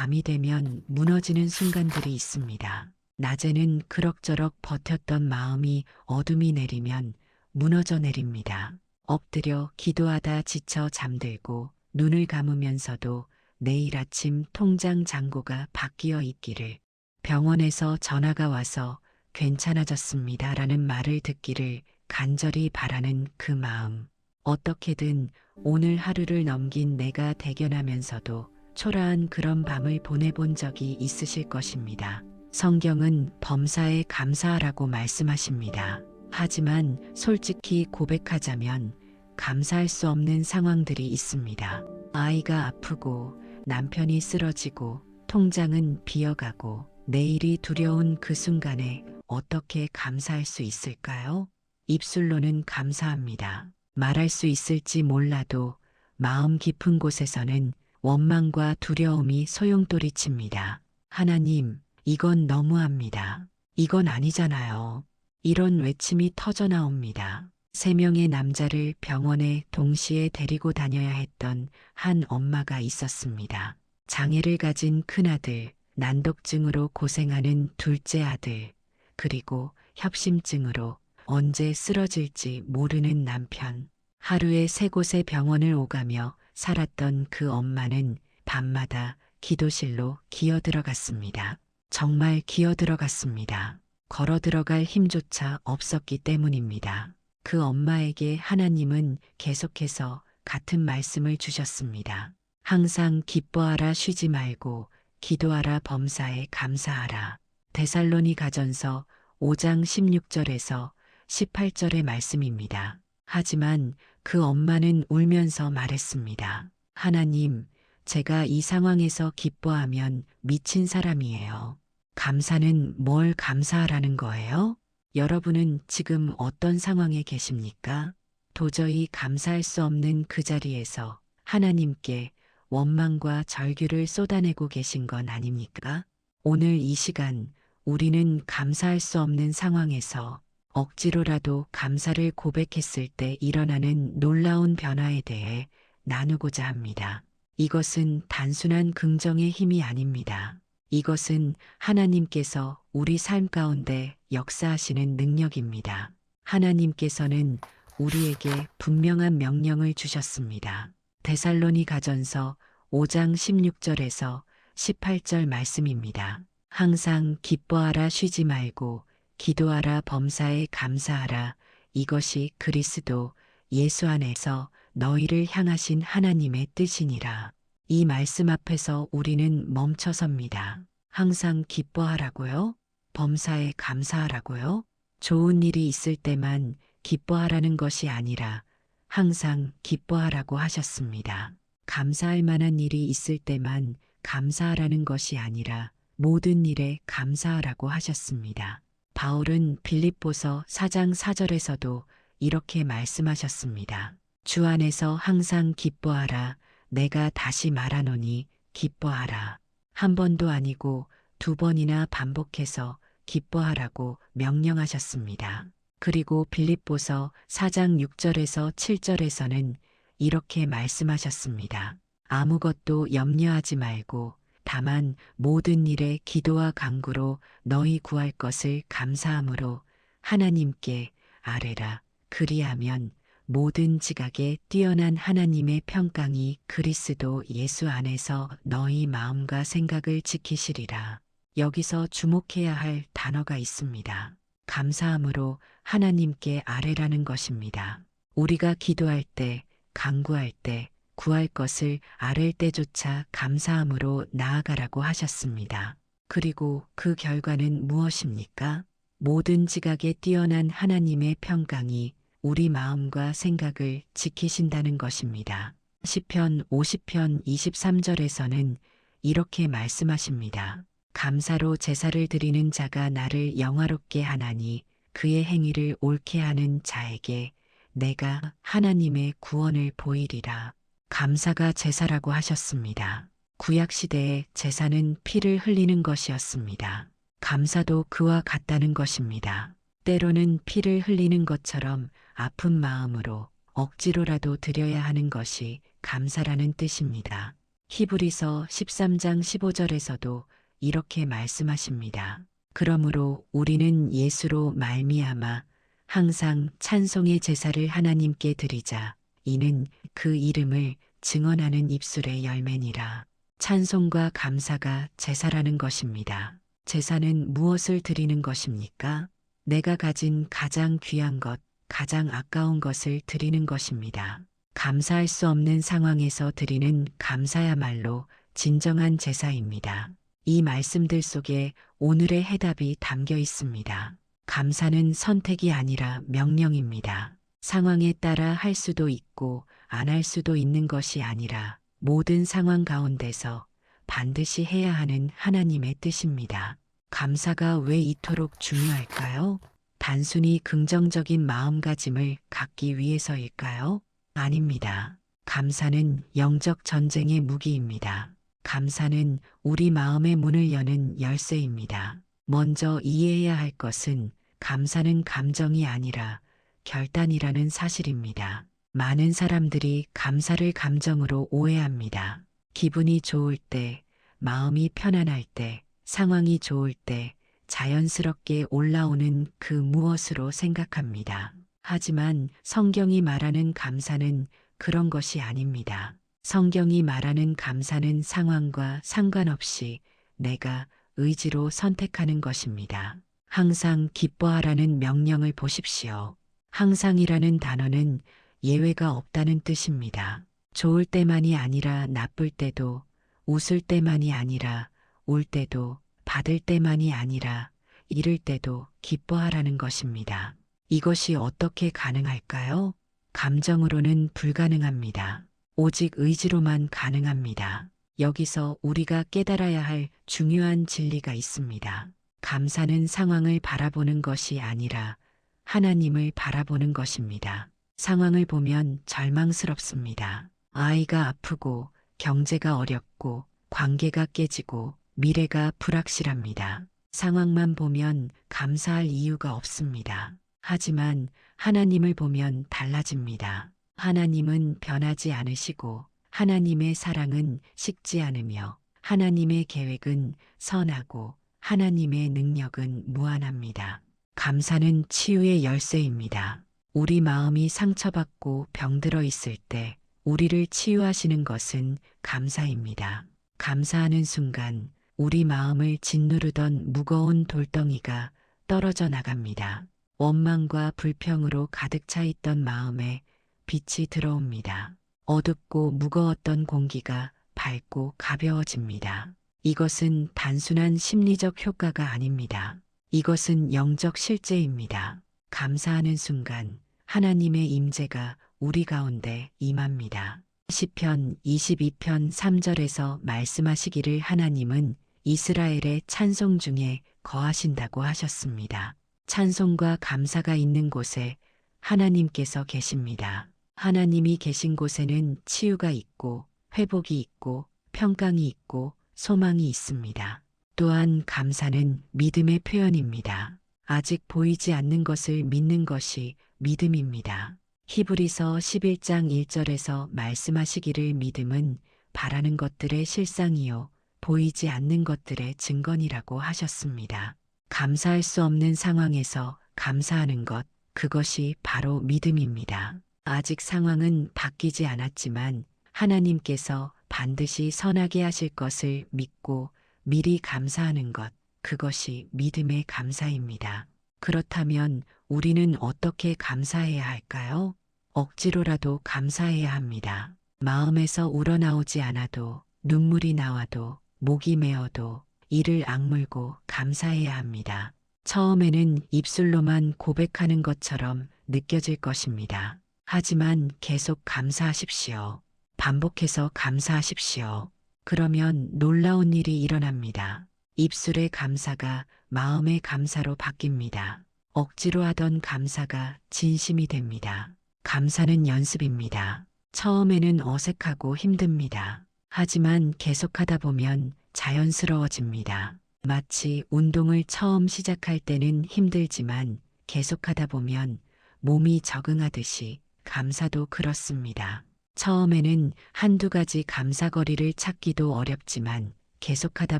밤이 되면 무너지는 순간들이 있습니다. 낮에는 그럭저럭 버텼던 마음이 어둠이 내리면 무너져 내립니다. 엎드려 기도하다 지쳐 잠들고 눈을 감으면서도 내일 아침 통장 잔고가 바뀌어 있기를, 병원에서 전화가 와서 괜찮아졌습니다라는 말을 듣기를 간절히 바라는 그 마음. 어떻게든 오늘 하루를 넘긴 내가 대견하면서도 초라한 그런 밤을 보내본 적이 있으실 것입니다. 성경은 범사에 감사하라고 말씀하십니다. 하지만 솔직히 고백하자면 감사할 수 없는 상황들이 있습니다. 아이가 아프고 남편이 쓰러지고 통장은 비어가고 내일이 두려운 그 순간에 어떻게 감사할 수 있을까요? 입술로는 감사합니다. 말할 수 있을지 몰라도 마음 깊은 곳에서는 원망과 두려움이 소용돌이칩니다. 하나님, 이건 너무합니다. 이건 아니잖아요. 이런 외침이 터져 나옵니다. 3명의 남자를 병원에 동시에 데리고 다녀야 했던 한 엄마가 있었습니다. 장애를 가진 큰아들, 난독증으로 고생하는 둘째 아들, 그리고 협심증으로 언제 쓰러질지 모르는 남편. 하루에 3곳의 병원을 오가며 살았던 그 엄마는 밤마다 기도실로 기어들어갔습니다. 정말 기어들어갔습니다. 걸어 들어갈 힘조차 없었기 때문입니다. 그 엄마에게 하나님은 계속해서 같은 말씀을 주셨습니다. 항상 기뻐하라, 쉬지 말고 기도하라, 범사에 감사하라. 데살로니가전서 5장 16절에서 18절의 말씀입니다. 하지만 그 엄마는 울면서 말했습니다. 하나님, 제가 이 상황에서 기뻐하면 미친 사람이에요. 감사는 뭘 감사하라는 거예요? 여러분은 지금 어떤 상황에 계십니까? 도저히 감사할 수 없는 그 자리에서 하나님께 원망과 절규를 쏟아내고 계신 건 아닙니까? 오늘 이 시간 우리는 감사할 수 없는 상황에서 억지로라도 감사를 고백했을 때 일어나는 놀라운 변화에 대해 나누고자 합니다. 이것은 단순한 긍정의 힘이 아닙니다. 이것은 하나님께서 우리 삶 가운데 역사하시는 능력입니다. 하나님께서는 우리에게 분명한 명령을 주셨습니다. 데살로니가전서 5장 16절에서 18절 말씀입니다. 항상 기뻐하라, 쉬지 말고 기도하라, 범사에 감사하라. 이것이 그리스도 예수 안에서 너희를 향하신 하나님의 뜻이니라. 이 말씀 앞에서 우리는 멈춰섭니다. 항상 기뻐하라고요? 범사에 감사하라고요? 좋은 일이 있을 때만 기뻐하라는 것이 아니라 항상 기뻐하라고 하셨습니다. 감사할 만한 일이 있을 때만 감사하라는 것이 아니라 모든 일에 감사하라고 하셨습니다. 바울은 빌립보서 4장 4절에서도 이렇게 말씀하셨습니다. 주 안에서 항상 기뻐하라. 내가 다시 말하노니 기뻐하라. 한 번도 아니고 2번이나 반복해서 기뻐하라고 명령하셨습니다. 그리고 빌립보서 4장 6절에서 7절에서는 이렇게 말씀하셨습니다. 아무것도 염려하지 말고 다만 모든 일에 기도와 간구로 너희 구할 것을 감사함으로 하나님께 아뢰라. 그리하면 모든 지각에 뛰어난 하나님의 평강이 그리스도 예수 안에서 너희 마음과 생각을 지키시리라. 여기서 주목해야 할 단어가 있습니다. 감사함으로 하나님께 아뢰라는 것입니다. 우리가 기도할 때, 간구할 때, 구할 것을 아랠 때조차 감사함으로 나아가라고 하셨습니다. 그리고 그 결과는 무엇입니까? 모든 지각에 뛰어난 하나님의 평강이 우리 마음과 생각을 지키신다는 것입니다. 시편 50편 23절에서는 이렇게 말씀하십니다. 감사로 제사를 드리는 자가 나를 영화롭게 하나니 그의 행위를 옳게 하는 자에게 내가 하나님의 구원을 보이리라. 감사가 제사라고 하셨습니다. 구약시대의 제사는 피를 흘리는 것이었습니다. 감사도 그와 같다는 것입니다. 때로는 피를 흘리는 것처럼 아픈 마음으로 억지로라도 드려야 하는 것이 감사라는 뜻입니다. 히브리서 13장 15절에서도 이렇게 말씀하십니다. 그러므로 우리는 예수로 말미암아 항상 찬송의 제사를 하나님께 드리자. 이는 그 이름을 증언하는 입술의 열매니라. 찬송과 감사가 제사라는 것입니다. 제사는 무엇을 드리는 것입니까? 내가 가진 가장 귀한 것, 가장 아까운 것을 드리는 것입니다. 감사할 수 없는 상황에서 드리는 감사야말로 진정한 제사입니다. 이 말씀들 속에 오늘의 해답이 담겨 있습니다. 감사는 선택이 아니라 명령입니다. 상황에 따라 할 수도 있고 안 할 수도 있는 것이 아니라 모든 상황 가운데서 반드시 해야 하는 하나님의 뜻입니다. 감사가 왜 이토록 중요할까요? 단순히 긍정적인 마음가짐을 갖기 위해서일까요? 아닙니다. 감사는 영적 전쟁의 무기입니다. 감사는 우리 마음의 문을 여는 열쇠입니다. 먼저 이해해야 할 것은 감사는 감정이 아니라 결단이라는 사실입니다. 많은 사람들이 감사를 감정으로 오해합니다. 기분이 좋을 때, 마음이 편안할 때, 상황이 좋을 때 자연스럽게 올라오는 그 무엇으로 생각합니다. 하지만 성경이 말하는 감사는 그런 것이 아닙니다. 성경이 말하는 감사는 상황과 상관없이 내가 의지로 선택하는 것입니다. 항상 기뻐하라는 명령을 보십시오. 항상이라는 단어는 예외가 없다는 뜻입니다. 좋을 때만이 아니라 나쁠 때도, 웃을 때만이 아니라 울 때도, 받을 때만이 아니라 잃을 때도 기뻐하라는 것입니다. 이것이 어떻게 가능할까요? 감정으로는 불가능합니다. 오직 의지로만 가능합니다. 여기서 우리가 깨달아야 할 중요한 진리가 있습니다. 감사는 상황을 바라보는 것이 아니라 하나님을 바라보는 것입니다. 상황을 보면 절망스럽습니다. 아이가 아프고 경제가 어렵고 관계가 깨지고 미래가 불확실합니다. 상황만 보면 감사할 이유가 없습니다. 하지만 하나님을 보면 달라집니다. 하나님은 변하지 않으시고 하나님의 사랑은 식지 않으며 하나님의 계획은 선하고 하나님의 능력은 무한합니다. 감사는 치유의 열쇠입니다. 우리 마음이 상처받고 병들어 있을 때 우리를 치유하시는 것은 감사입니다. 감사하는 순간 우리 마음을 짓누르던 무거운 돌덩이가 떨어져 나갑니다. 원망과 불평으로 가득 차 있던 마음에 빛이 들어옵니다. 어둡고 무거웠던 공기가 밝고 가벼워집니다. 이것은 단순한 심리적 효과가 아닙니다. 이것은 영적 실제입니다. 감사하는 순간 하나님의 임재가 우리 가운데 임합니다. 시편 22편 3절에서 말씀하시기를 하나님은 이스라엘의 찬송 중에 거하신다고 하셨습니다. 찬송과 감사가 있는 곳에 하나님께서 계십니다. 하나님이 계신 곳에는 치유가 있고 회복이 있고 평강이 있고 소망이 있습니다. 또한 감사는 믿음의 표현입니다. 아직 보이지 않는 것을 믿는 것이 믿음입니다. 히브리서 11장 1절에서 말씀하시기를 믿음은 바라는 것들의 실상이요 보이지 않는 것들의 증거니라고 하셨습니다. 감사할 수 없는 상황에서 감사하는 것, 그것이 바로 믿음입니다. 아직 상황은 바뀌지 않았지만 하나님께서 반드시 선하게 하실 것을 믿고 미리 감사하는 것, 그것이 믿음의 감사입니다. 그렇다면 우리는 어떻게 감사해야 할까요? 억지로라도 감사해야 합니다. 마음에서 우러나오지 않아도 눈물이 나와도 목이 메어도 이를 악물고 감사해야 합니다. 처음에는 입술로만 고백하는 것처럼 느껴질 것입니다. 하지만 계속 감사하십시오. 반복해서 감사하십시오. 그러면 놀라운 일이 일어납니다. 입술의 감사가 마음의 감사로 바뀝니다. 억지로 하던 감사가 진심이 됩니다. 감사는 연습입니다. 처음에는 어색하고 힘듭니다. 하지만 계속하다 보면 자연스러워집니다. 마치 운동을 처음 시작할 때는 힘들지만 계속하다 보면 몸이 적응하듯이 감사도 그렇습니다. 처음에는 한두 가지 감사거리를 찾기도 어렵지만 계속하다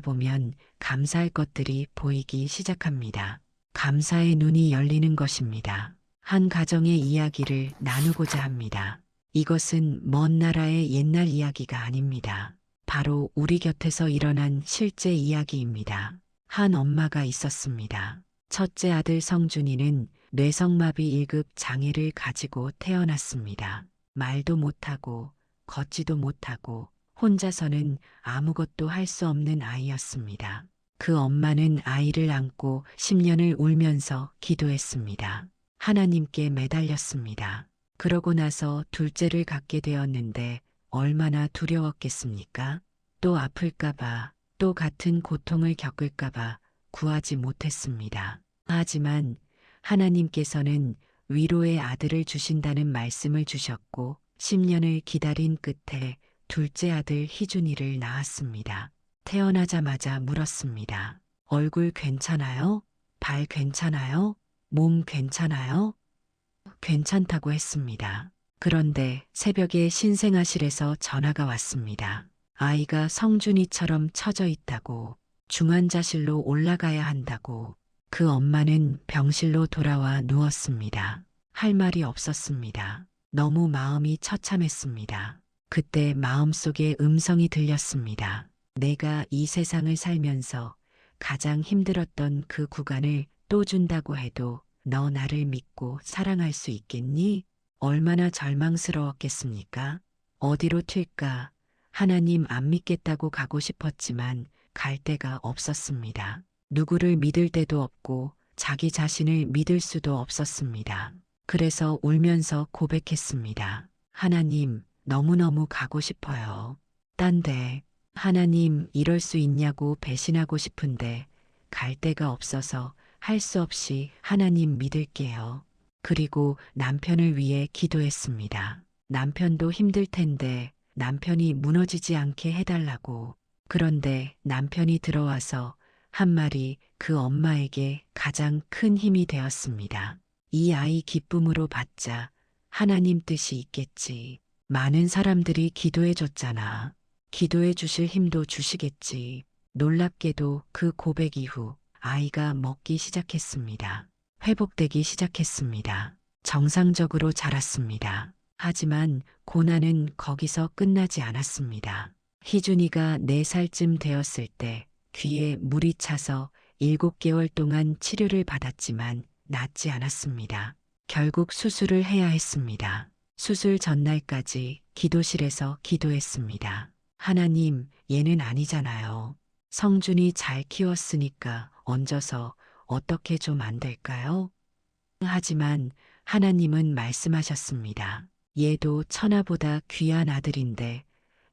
보면 감사할 것들이 보이기 시작합니다. 감사의 눈이 열리는 것입니다. 한 가정의 이야기를 나누고자 합니다. 이것은 먼 나라의 옛날 이야기가 아닙니다. 바로 우리 곁에서 일어난 실제 이야기입니다. 한 엄마가 있었습니다. 첫째 아들 성준이는 뇌성마비 1급 장애를 가지고 태어났습니다. 말도 못하고 걷지도 못하고 혼자서는 아무것도 할 수 없는 아이였습니다. 그 엄마는 아이를 안고 10년을 울면서 기도했습니다. 하나님께 매달렸습니다. 그러고 나서 둘째를 갖게 되었는데 얼마나 두려웠겠습니까? 또 아플까봐, 또 같은 고통을 겪을까봐 구하지 못했습니다. 하지만 하나님께서는 위로의 아들을 주신다는 말씀을 주셨고 10년을 기다린 끝에 둘째 아들 희준이를 낳았습니다. 태어나자마자 물었습니다. 얼굴 괜찮아요? 발 괜찮아요? 몸 괜찮아요? 괜찮다고 했습니다. 그런데 새벽에 신생아실에서 전화가 왔습니다. 아이가 성준이처럼 처져 있다고, 중환자실로 올라가야 한다고. 그 엄마는 병실로 돌아와 누웠습니다. 할 말이 없었습니다. 너무 마음이 처참했습니다. 그때 마음속에 음성이 들렸습니다. 내가 이 세상을 살면서 가장 힘들었던 그 구간을 또 준다고 해도 너 나를 믿고 사랑할 수 있겠니? 얼마나 절망스러웠겠습니까? 어디로 튈까? 하나님 안 믿겠다고 가고 싶었지만 갈 데가 없었습니다. 누구를 믿을 데도 없고 자기 자신을 믿을 수도 없었습니다. 그래서 울면서 고백했습니다. 하나님, 너무너무 가고 싶어요. 딴데, 하나님, 이럴 수 있냐고 배신하고 싶은데 갈 데가 없어서 할 수 없이 하나님 믿을게요. 그리고 남편을 위해 기도했습니다. 남편도 힘들 텐데 남편이 무너지지 않게 해달라고. 그런데 남편이 들어와서 한 말이 그 엄마에게 가장 큰 힘이 되었습니다. 이 아이 기쁨으로 받자. 하나님 뜻이 있겠지. 많은 사람들이 기도해 줬잖아. 기도해 주실 힘도 주시겠지. 놀랍게도 그 고백 이후 아이가 먹기 시작했습니다. 회복되기 시작했습니다. 정상적으로 자랐습니다. 하지만 고난은 거기서 끝나지 않았습니다. 희준이가 4살쯤 되었을 때 귀에 물이 차서 7개월 동안 치료를 받았지만 낫지 않았습니다. 결국 수술을 해야 했습니다. 수술 전날까지 기도실에서 기도했습니다. 하나님, 얘는 아니잖아요. 성준이 잘 키웠으니까 얹어서 어떻게 좀 안 될까요? 하지만 하나님은 말씀하셨습니다. 얘도 천하보다 귀한 아들인데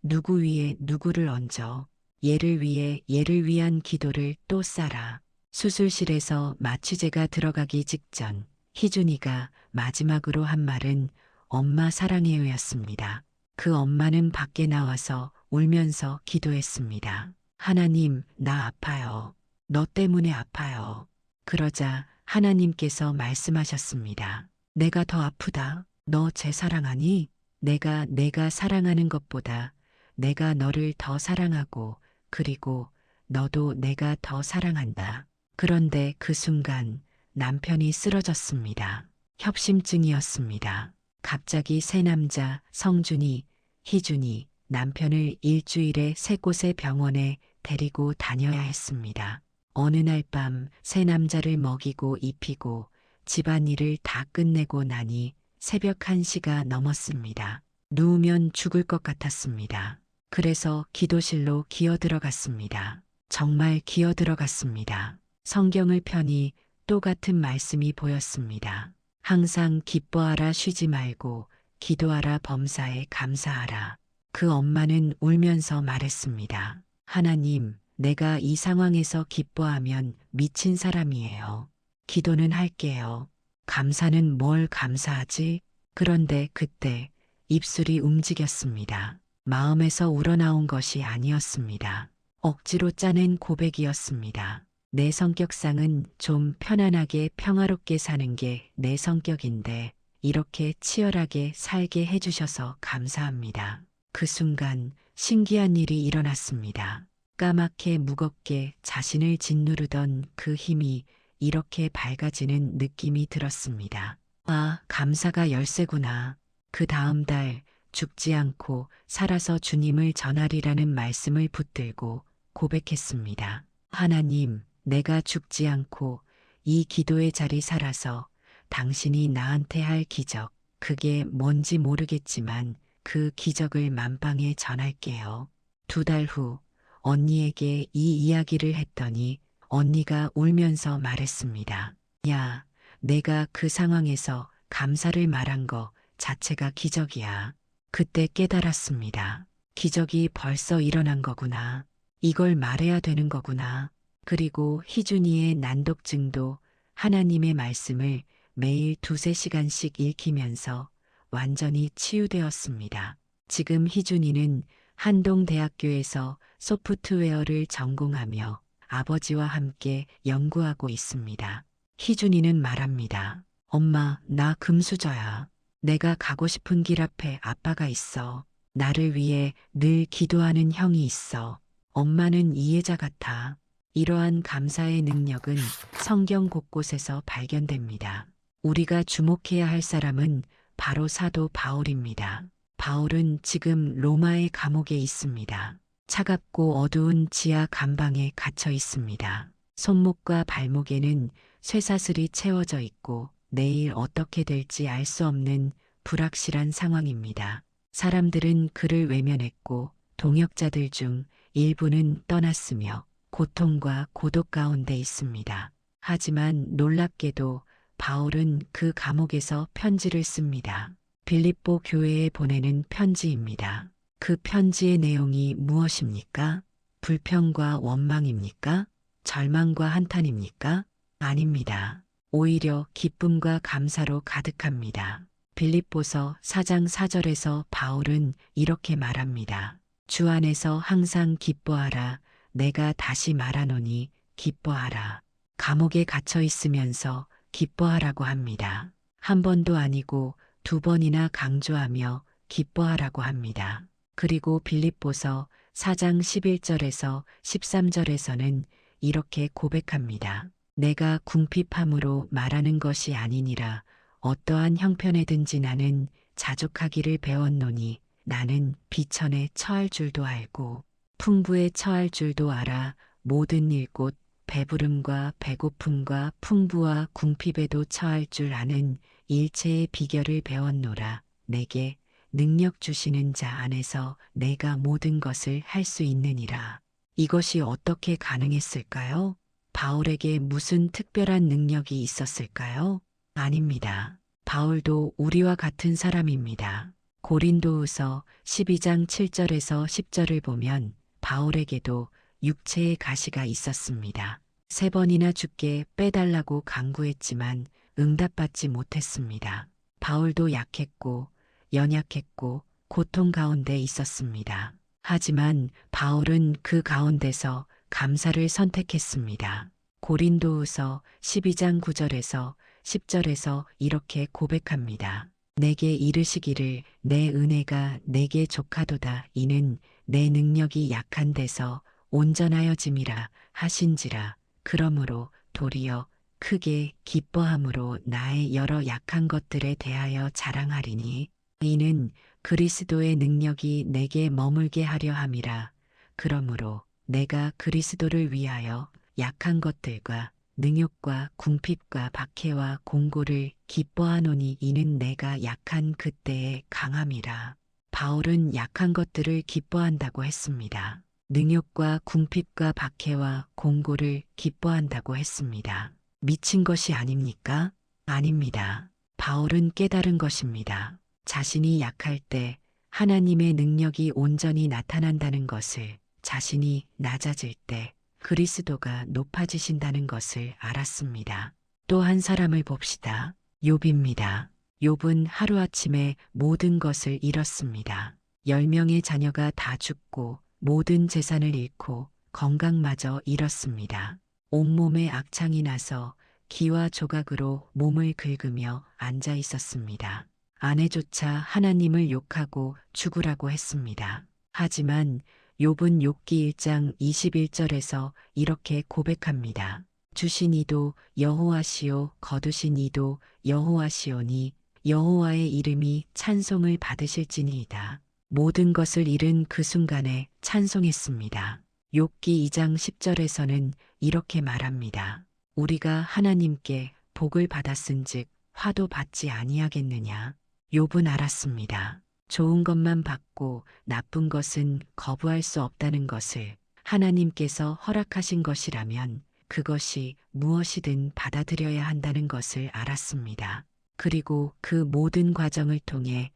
누구 위에 누구를 얹어 얘를 위해 얘를 위한 기도를 또 쌓아. 수술실에서 마취제가 들어가기 직전 희준이가 마지막으로 한 말은 엄마 사랑해요였습니다. 그 엄마는 밖에 나와서 울면서 기도했습니다. 하나님, 나 아파요. 너 때문에 아파요. 그러자 하나님께서 말씀하셨습니다. 내가 더 아프다. 너 제 사랑하니? 내가 사랑하는 것보다 내가 너를 더 사랑하고 그리고 너도 내가 더 사랑한다. 그런데 그 순간 남편이 쓰러졌습니다. 협심증이었습니다. 갑자기 새 남자 성준이, 희준이 남편을 일주일에 3곳의 병원에 데리고 다녀야 했습니다. 어느 날 밤 새 남자를 먹이고 입히고 집안일을 다 끝내고 나니 새벽 1시가 넘었습니다. 누우면 죽을 것 같았습니다. 그래서 기도실로 기어 들어갔습니다. 정말 기어 들어갔습니다. 성경을 펴니 또 같은 말씀이 보였습니다. 항상 기뻐하라 쉬지 말고 기도하라 범사에 감사하라. 그 엄마는 울면서 말했습니다. 하나님, 내가 이 상황에서 기뻐하면 미친 사람이에요. 기도는 할게요. 감사는 뭘 감사하지? 그런데 그때 입술이 움직였습니다. 마음에서 우러나온 것이 아니었습니다. 억지로 짜낸 고백이었습니다. 내 성격상은 좀 편안하게 평화롭게 사는 게 내 성격인데 이렇게 치열하게 살게 해주셔서 감사합니다. 그 순간 신기한 일이 일어났습니다. 까맣게 무겁게 자신을 짓누르던 그 힘이 이렇게 밝아지는 느낌이 들었습니다. 아, 감사가 열쇠구나. 그 다음 달 죽지 않고 살아서 주님을 전하리라는 말씀을 붙들고 고백했습니다. 하나님, 내가 죽지 않고 이 기도의 자리 살아서 당신이 나한테 할 기적, 그게 뭔지 모르겠지만 그 기적을 만방에 전할게요. 2달 후 언니에게 이 이야기를 했더니 언니가 울면서 말했습니다. 야, 내가 그 상황에서 감사를 말한 거 자체가 기적이야. 그때 깨달았습니다. 기적이 벌써 일어난 거구나. 이걸 말해야 되는 거구나. 그리고 희준이의 난독증도 하나님의 말씀을 매일 2~3시간씩 읽히면서 완전히 치유되었습니다. 지금 희준이는 한동대학교에서 소프트웨어를 전공하며 아버지와 함께 연구하고 있습니다. 희준이는 말합니다. 엄마, 나 금수저야. 내가 가고 싶은 길 앞에 아빠가 있어. 나를 위해 늘 기도하는 형이 있어. 엄마는 이해자 같아. 이러한 감사의 능력은 성경 곳곳에서 발견됩니다. 우리가 주목해야 할 사람은 바로 사도 바울입니다. 바울은 지금 로마의 감옥에 있습니다. 차갑고 어두운 지하 감방에 갇혀 있습니다. 손목과 발목에는 쇠사슬이 채워져 있고 내일 어떻게 될지 알 수 없는 불확실한 상황입니다. 사람들은 그를 외면했고 동역자들 중 일부는 떠났으며 고통과 고독 가운데 있습니다. 하지만 놀랍게도 바울은 그 감옥에서 편지를 씁니다. 빌립보 교회에 보내는 편지입니다. 그 편지의 내용이 무엇입니까? 불평과 원망입니까? 절망과 한탄입니까? 아닙니다. 오히려 기쁨과 감사로 가득합니다. 빌립보서 4장 4절에서 바울은 이렇게 말합니다. 주 안에서 항상 기뻐하라. 내가 다시 말하노니 기뻐하라. 감옥에 갇혀 있으면서 기뻐하라고 합니다. 한 번도 아니고 2번이나 강조하며 기뻐하라고 합니다. 그리고 빌립보서 4장 11절에서 13절에서는 이렇게 고백합니다. 내가 궁핍함으로 말하는 것이 아니니라. 어떠한 형편에든지 나는 자족하기를 배웠노니 나는 비천에 처할 줄도 알고 풍부에 처할 줄도 알아. 모든 일 곧 배부름과 배고픔과 풍부와 궁핍에도 처할 줄 아는 일체의 비결을 배웠노라. 내게 능력 주시는 자 안에서 내가 모든 것을 할 수 있느니라. 이것이 어떻게 가능했을까요? 바울에게 무슨 특별한 능력이 있었을까요? 아닙니다. 바울도 우리와 같은 사람입니다. 고린도후서 12장 7절에서 10절을 보면 바울에게도 육체의 가시가 있었습니다. 3번이나 죽게 빼달라고 간구했지만 응답받지 못했습니다. 바울도 약했고 연약했고 고통 가운데 있었습니다. 하지만 바울은 그 가운데서 감사를 선택했습니다. 고린도후서 12장 9절에서 10절에서 이렇게 고백합니다. 내게 이르시기를 내 은혜가 내게 족하도다. 이는 내 능력이 약한 데서 온전하여짐이라 하신지라. 그러므로 도리어 크게 기뻐함으로 나의 여러 약한 것들에 대하여 자랑하리니 이는 그리스도의 능력이 내게 머물게 하려 함이라. 그러므로 내가 그리스도를 위하여 약한 것들과 능욕과 궁핍과 박해와 공고를 기뻐하노니 이는 내가 약한 그때의 강함이라. 바울은 약한 것들을 기뻐한다고 했습니다. 능욕과 궁핍과 박해와 공고를 기뻐한다고 했습니다. 미친 것이 아닙니까? 아닙니다. 바울은 깨달은 것입니다. 자신이 약할 때 하나님의 능력이 온전히 나타난다는 것을, 자신이 낮아질 때 그리스도가 높아지신다는 것을 알았습니다. 또 한 사람을 봅시다. 욥입니다. 욥은 하루아침에 모든 것을 잃었습니다. 10명의 자녀가 다 죽고 모든 재산을 잃고 건강마저 잃었습니다. 온몸에 악창이 나서 기와 조각으로 몸을 긁으며 앉아 있었습니다. 아내조차 하나님을 욕하고 죽으라고 했습니다. 하지만 욥은 욥기 1장 21절에서 이렇게 고백합니다. 주신 이도 여호와시요 거두신 이도 여호와시오니 여호와의 이름이 찬송을 받으실지니이다. 모든 것을 잃은 그 순간에 찬송했습니다. 욥기 2장 10절에서는 이렇게 말합니다. 우리가 하나님께 복을 받았은즉 화도 받지 아니하겠느냐. 욥은 알았습니다. 좋은 것만 받고 나쁜 것은 거부할 수 없다는 것을 하나님께서 허락하신 것이라면 그것이 무엇이든 받아들여야 한다는 것을 알았습니다. 그리고 그 모든 과정을 통해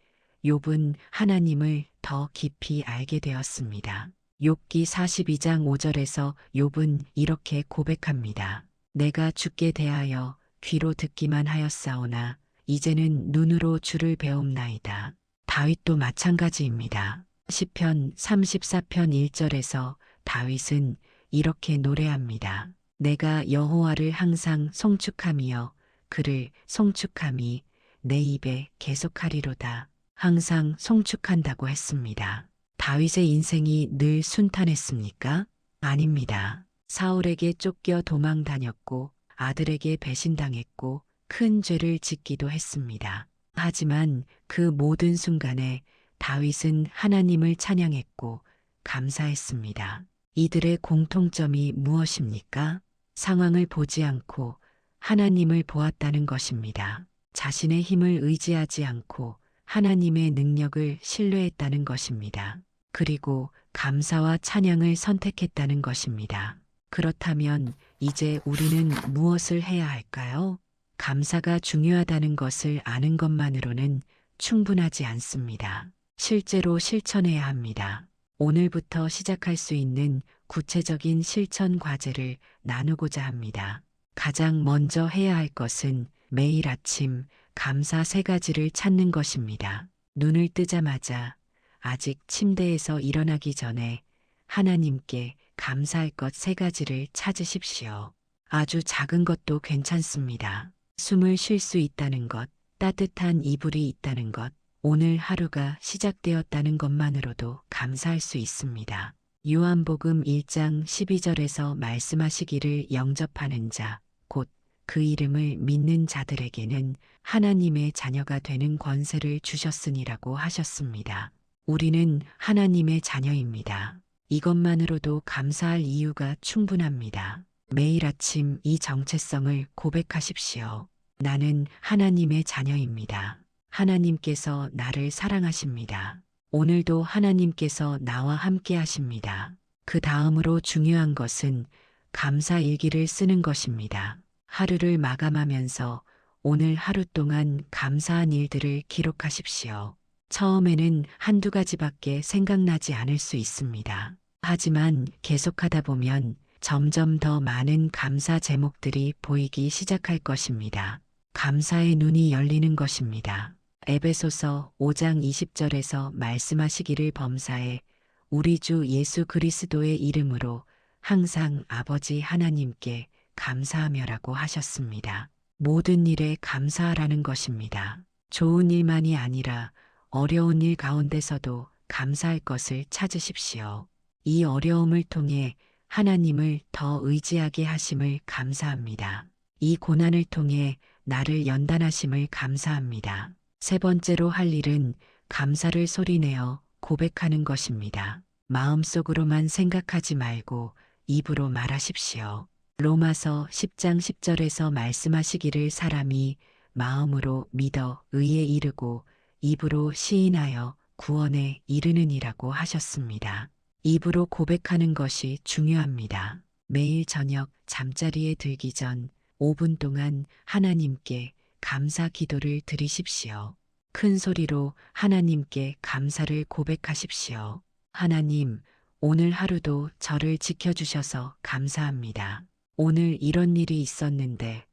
욥은 하나님을 더 깊이 알게 되었습니다. 욥기 42장 5절에서 욥은 이렇게 고백합니다. 내가 주께 대하여 귀로 듣기만 하였사오나 이제는 눈으로 주를 배움나이다. 다윗도 마찬가지입니다. 시편 34편 1절에서 다윗은 이렇게 노래합니다. 내가 여호와를 항상 송축하며 그를 송축함이 내 입에 계속하리로다. 항상 송축한다고 했습니다. 다윗의 인생이 늘 순탄했습니까? 아닙니다. 사울에게 쫓겨 도망 다녔고 아들에게 배신당했고 큰 죄를 짓기도 했습니다. 하지만 그 모든 순간에 다윗은 하나님을 찬양했고 감사했습니다. 이들의 공통점이 무엇입니까? 상황을 보지 않고 하나님을 보았다는 것입니다. 자신의 힘을 의지하지 않고 하나님의 능력을 신뢰했다는 것입니다. 그리고 감사와 찬양을 선택했다는 것입니다. 그렇다면 이제 우리는 무엇을 해야 할까요? 감사가 중요하다는 것을 아는 것만으로는 충분하지 않습니다. 실제로 실천해야 합니다. 오늘부터 시작할 수 있는 구체적인 실천 과제를 나누고자 합니다. 가장 먼저 해야 할 것은 매일 아침 감사 3가지를 찾는 것입니다. 눈을 뜨자마자 아직 침대에서 일어나기 전에 하나님께 감사할 것 3가지를 찾으십시오. 아주 작은 것도 괜찮습니다. 숨을 쉴 수 있다는 것, 따뜻한 이불이 있다는 것, 오늘 하루가 시작되었다는 것만으로도 감사할 수 있습니다. 요한복음 1장 12절에서 말씀하시기를 영접하는 자, 곧 그 이름을 믿는 자들에게는 하나님의 자녀가 되는 권세를 주셨으니라고 하셨습니다. 우리는 하나님의 자녀입니다. 이것만으로도 감사할 이유가 충분합니다. 매일 아침 이 정체성을 고백하십시오. 나는 하나님의 자녀입니다. 하나님께서 나를 사랑하십니다. 오늘도 하나님께서 나와 함께 하십니다. 그 다음으로 중요한 것은 감사 일기를 쓰는 것입니다. 하루를 마감하면서 오늘 하루 동안 감사한 일들을 기록하십시오. 처음에는 한두 가지밖에 생각나지 않을 수 있습니다. 하지만 계속하다 보면 점점 더 많은 감사 제목들이 보이기 시작할 것입니다. 감사의 눈이 열리는 것입니다. 에베소서 5장 20절에서 말씀하시기를 범사에 우리 주 예수 그리스도의 이름으로 항상 아버지 하나님께 감사하며라고 하셨습니다. 모든 일에 감사하라는 것입니다. 좋은 일만이 아니라 어려운 일 가운데서도 감사할 것을 찾으십시오. 이 어려움을 통해 하나님을 더 의지하게 하심을 감사합니다. 이 고난을 통해 나를 연단하심을 감사합니다. 3번째로 할 일은 감사를 소리내어 고백하는 것입니다. 마음속으로만 생각하지 말고 입으로 말하십시오. 로마서 10장 10절에서 말씀하시기를 사람이 마음으로 믿어 의에 이르고 입으로 시인하여 구원에 이르느니라고 하셨습니다. 입으로 고백하는 것이 중요합니다. 매일 저녁 잠자리에 들기 전 5분 동안 하나님께 감사 기도를 드리십시오. 큰 소리로 하나님께 감사를 고백하십시오. 하나님, 오늘 하루도 저를 지켜주셔서 감사합니다. 오늘 이런 일이 있었는데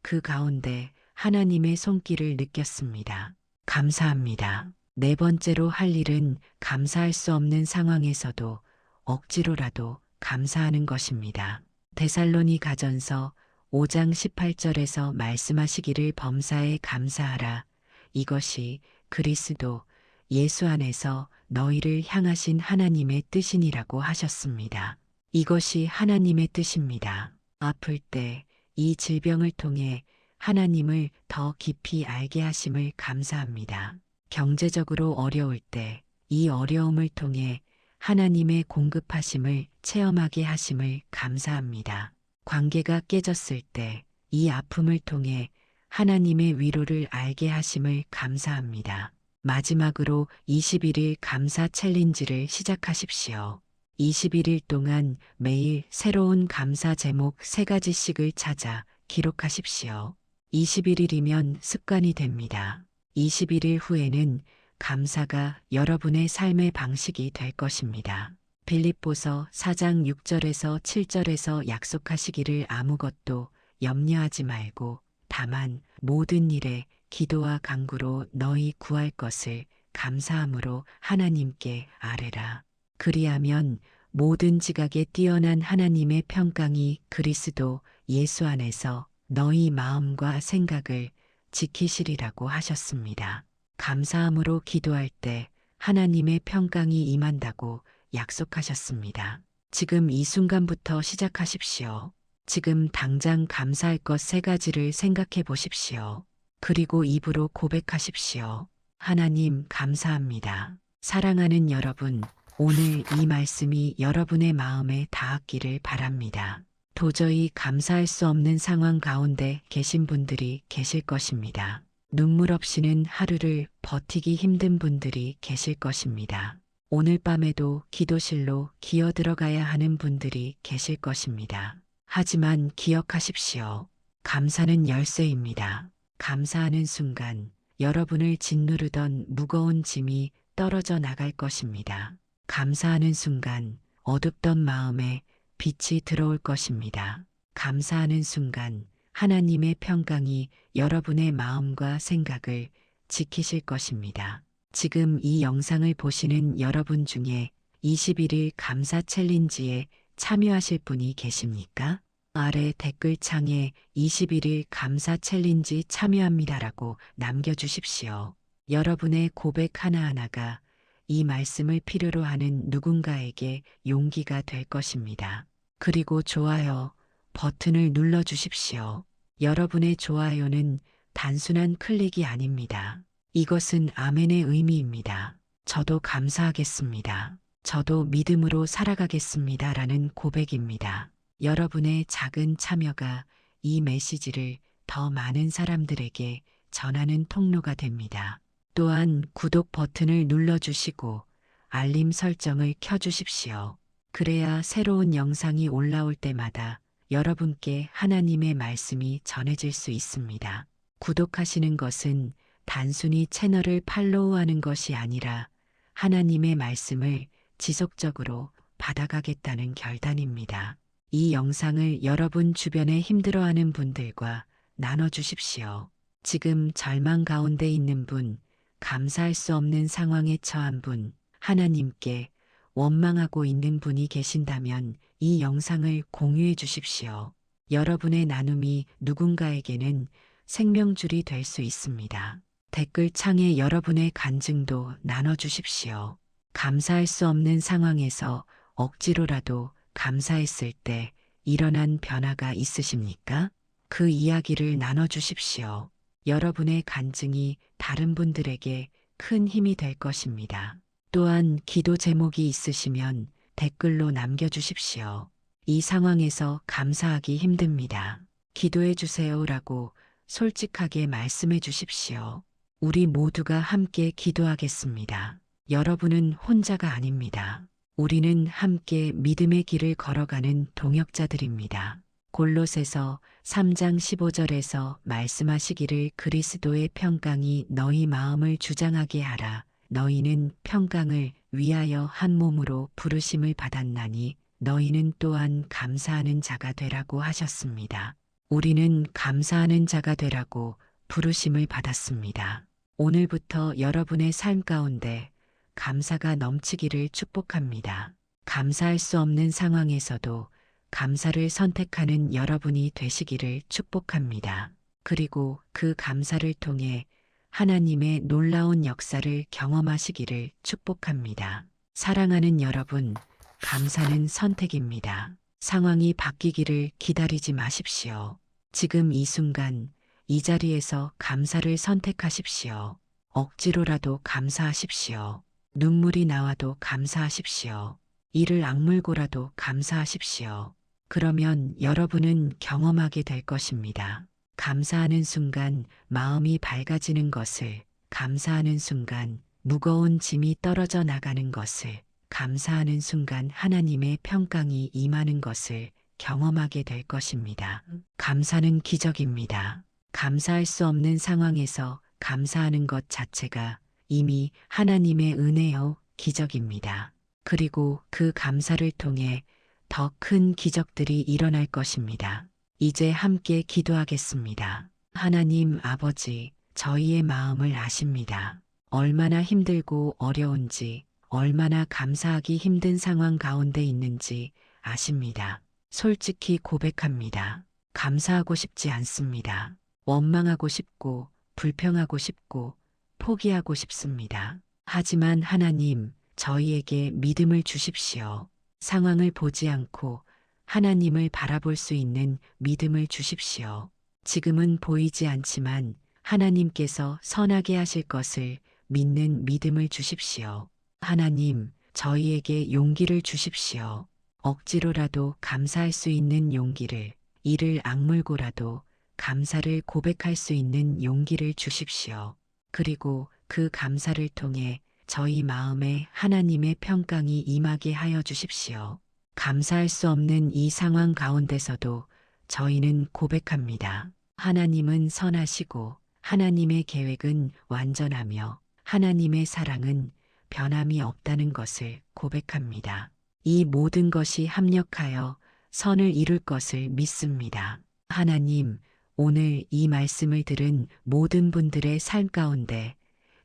그 가운데 하나님의 손길을 느꼈습니다. 감사합니다. 4번째로 할 일은 감사할 수 없는 상황에서도 억지로라도 감사하는 것입니다. 데살로니가전서 5장 18절에서 말씀하시기를 범사에 감사하라. 이것이 그리스도 예수 안에서 너희를 향하신 하나님의 뜻이니라고 하셨습니다. 이것이 하나님의 뜻입니다. 아플 때 이 질병을 통해 하나님을 더 깊이 알게 하심을 감사합니다. 경제적으로 어려울 때 이 어려움을 통해 하나님의 공급하심을 체험하게 하심을 감사합니다. 관계가 깨졌을 때 이 아픔을 통해 하나님의 위로를 알게 하심을 감사합니다. 마지막으로 21일 감사 챌린지를 시작하십시오. 21일 동안 매일 새로운 감사 제목 3가지씩을 찾아 기록하십시오. 21일이면 습관이 됩니다. 21일 후에는 감사가 여러분의 삶의 방식이 될 것입니다. 빌립보서 4장 6절에서 7절에서 약속하시기를 아무것도 염려하지 말고 다만 모든 일에 기도와 간구로 너희 구할 것을 감사함으로 하나님께 아뢰라. 그리하면 모든 지각에 뛰어난 하나님의 평강이 그리스도 예수 안에서 너희 마음과 생각을 지키시리라고 하셨습니다. 감사함으로 기도할 때 하나님의 평강이 임한다고 약속하셨습니다. 지금 이 순간부터 시작하십시오. 지금 당장 감사할 것 3가지를 생각해 보십시오. 그리고 입으로 고백하십시오. 하나님 감사합니다. 사랑하는 여러분, 오늘 이 말씀이 여러분의 마음에 닿았기를 바랍니다. 도저히 감사할 수 없는 상황 가운데 계신 분들이 계실 것입니다. 눈물 없이는 하루를 버티기 힘든 분들이 계실 것입니다. 오늘 밤에도 기도실로 기어 들어가야 하는 분들이 계실 것입니다. 하지만 기억하십시오. 감사는 열쇠입니다. 감사하는 순간 여러분을 짓누르던 무거운 짐이 떨어져 나갈 것입니다. 감사하는 순간 어둡던 마음에 빛이 들어올 것입니다. 감사하는 순간 하나님의 평강이 여러분의 마음과 생각을 지키실 것입니다. 지금 이 영상을 보시는 여러분 중에 21일 감사 챌린지에 참여하실 분이 계십니까? 아래 댓글창에 21일 감사 챌린지 참여합니다라고 남겨주십시오. 여러분의 고백 하나하나가 이 말씀을 필요로 하는 누군가에게 용기가 될 것입니다. 그리고 좋아요 버튼을 눌러주십시오. 여러분의 좋아요는 단순한 클릭이 아닙니다. 이것은 아멘의 의미입니다. 저도 감사하겠습니다. 저도 믿음으로 살아가겠습니다. 라는 고백입니다. 여러분의 작은 참여가 이 메시지를 더 많은 사람들에게 전하는 통로가 됩니다. 또한 구독 버튼을 눌러주시고 알림 설정을 켜주십시오. 그래야 새로운 영상이 올라올 때마다 여러분께 하나님의 말씀이 전해질 수 있습니다. 구독하시는 것은 단순히 채널을 팔로우하는 것이 아니라 하나님의 말씀을 지속적으로 받아가겠다는 결단입니다. 이 영상을 여러분 주변에 힘들어하는 분들과 나눠주십시오. 지금 절망 가운데 있는 분, 감사할 수 없는 상황에 처한 분, 하나님께 원망하고 있는 분이 계신다면 이 영상을 공유해 주십시오. 여러분의 나눔이 누군가에게는 생명줄이 될 수 있습니다. 댓글창에 여러분의 간증도 나눠주십시오. 감사할 수 없는 상황에서 억지로라도 감사했을 때 일어난 변화가 있으십니까? 그 이야기를 나눠주십시오. 여러분의 간증이 다른 분들에게 큰 힘이 될 것입니다. 또한 기도 제목이 있으시면 댓글로 남겨주십시오. 이 상황에서 감사하기 힘듭니다. 기도해 주세요라고 솔직하게 말씀해 주십시오. 우리 모두가 함께 기도하겠습니다. 여러분은 혼자가 아닙니다. 우리는 함께 믿음의 길을 걸어가는 동역자들입니다. 골로새서 3장 15절에서 말씀하시기를 그리스도의 평강이 너희 마음을 주장하게 하라. 너희는 평강을 위하여 한 몸으로 부르심을 받았나니 너희는 또한 감사하는 자가 되라고 하셨습니다. 우리는 감사하는 자가 되라고 부르심을 받았습니다. 오늘부터 여러분의 삶 가운데 감사가 넘치기를 축복합니다. 감사할 수 없는 상황에서도 감사를 선택하는 여러분이 되시기를 축복합니다. 그리고 그 감사를 통해 하나님의 놀라운 역사를 경험하시기를 축복합니다. 사랑하는 여러분, 감사는 선택입니다. 상황이 바뀌기를 기다리지 마십시오. 지금 이 순간, 이 자리에서 감사를 선택하십시오. 억지로라도 감사하십시오. 눈물이 나와도 감사하십시오. 이를 악물고라도 감사하십시오. 그러면 여러분은 경험하게 될 것입니다. 감사하는 순간 마음이 밝아지는 것을, 감사하는 순간 무거운 짐이 떨어져 나가는 것을, 감사하는 순간 하나님의 평강이 임하는 것을 경험하게 될 것입니다. 감사는 기적입니다. 감사할 수 없는 상황에서 감사하는 것 자체가 이미 하나님의 은혜요 기적입니다. 그리고 그 감사를 통해 더 큰 기적들이 일어날 것입니다. 이제 함께 기도하겠습니다. 하나님 아버지, 저희의 마음을 아십니다. 얼마나 힘들고 어려운지, 얼마나 감사하기 힘든 상황 가운데 있는지 아십니다. 솔직히 고백합니다. 감사하고 싶지 않습니다. 원망하고 싶고, 불평하고 싶고, 포기하고 싶습니다. 하지만 하나님, 저희에게 믿음을 주십시오. 상황을 보지 않고 하나님을 바라볼 수 있는 믿음을 주십시오. 지금은 보이지 않지만 하나님께서 선하게 하실 것을 믿는 믿음을 주십시오. 하나님, 저희에게 용기를 주십시오. 억지로라도 감사할 수 있는 용기를, 이를 악물고라도 감사를 고백할 수 있는 용기를 주십시오. 그리고 그 감사를 통해 저희 마음에 하나님의 평강이 임하게 하여 주십시오. 감사할 수 없는 이 상황 가운데서도 저희는 고백합니다. 하나님은 선하시고 하나님의 계획은 완전하며 하나님의 사랑은 변함이 없다는 것을 고백합니다. 이 모든 것이 합력하여 선을 이룰 것을 믿습니다. 하나님, 오늘 이 말씀을 들은 모든 분들의 삶 가운데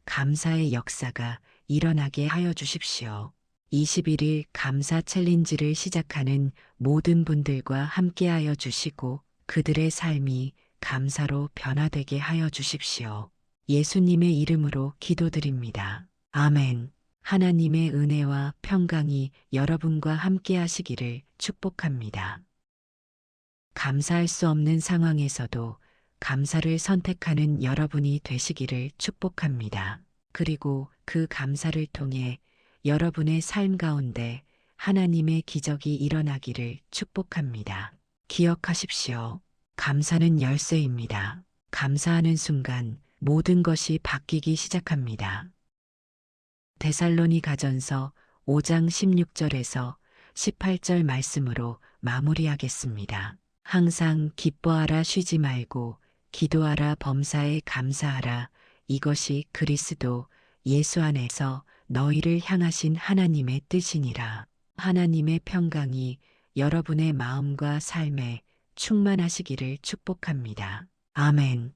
감사의 역사가 일어나게 하여 주십시오. 21일 감사 챌린지를 시작하는 모든 분들과 함께하여 주시고 그들의 삶이 감사로 변화되게 하여 주십시오. 예수님의 이름으로 기도드립니다. 아멘. 하나님의 은혜와 평강이 여러분과 함께하시기를 축복합니다. 감사할 수 없는 상황에서도 감사를 선택하는 여러분이 되시기를 축복합니다. 그리고 그 감사를 통해 여러분의 삶 가운데 하나님의 기적이 일어나기를 축복합니다. 기억하십시오. 감사는 열쇠입니다. 감사하는 순간 모든 것이 바뀌기 시작합니다. 데살로니가전서 5장 16절에서 18절 말씀으로 마무리하겠습니다. 항상 기뻐하라 쉬지 말고 기도하라 범사에 감사하라. 이것이 그리스도 예수 안에서 너희를 향하신 하나님의 뜻이니라. 하나님의 평강이 여러분의 마음과 삶에 충만하시기를 축복합니다. 아멘.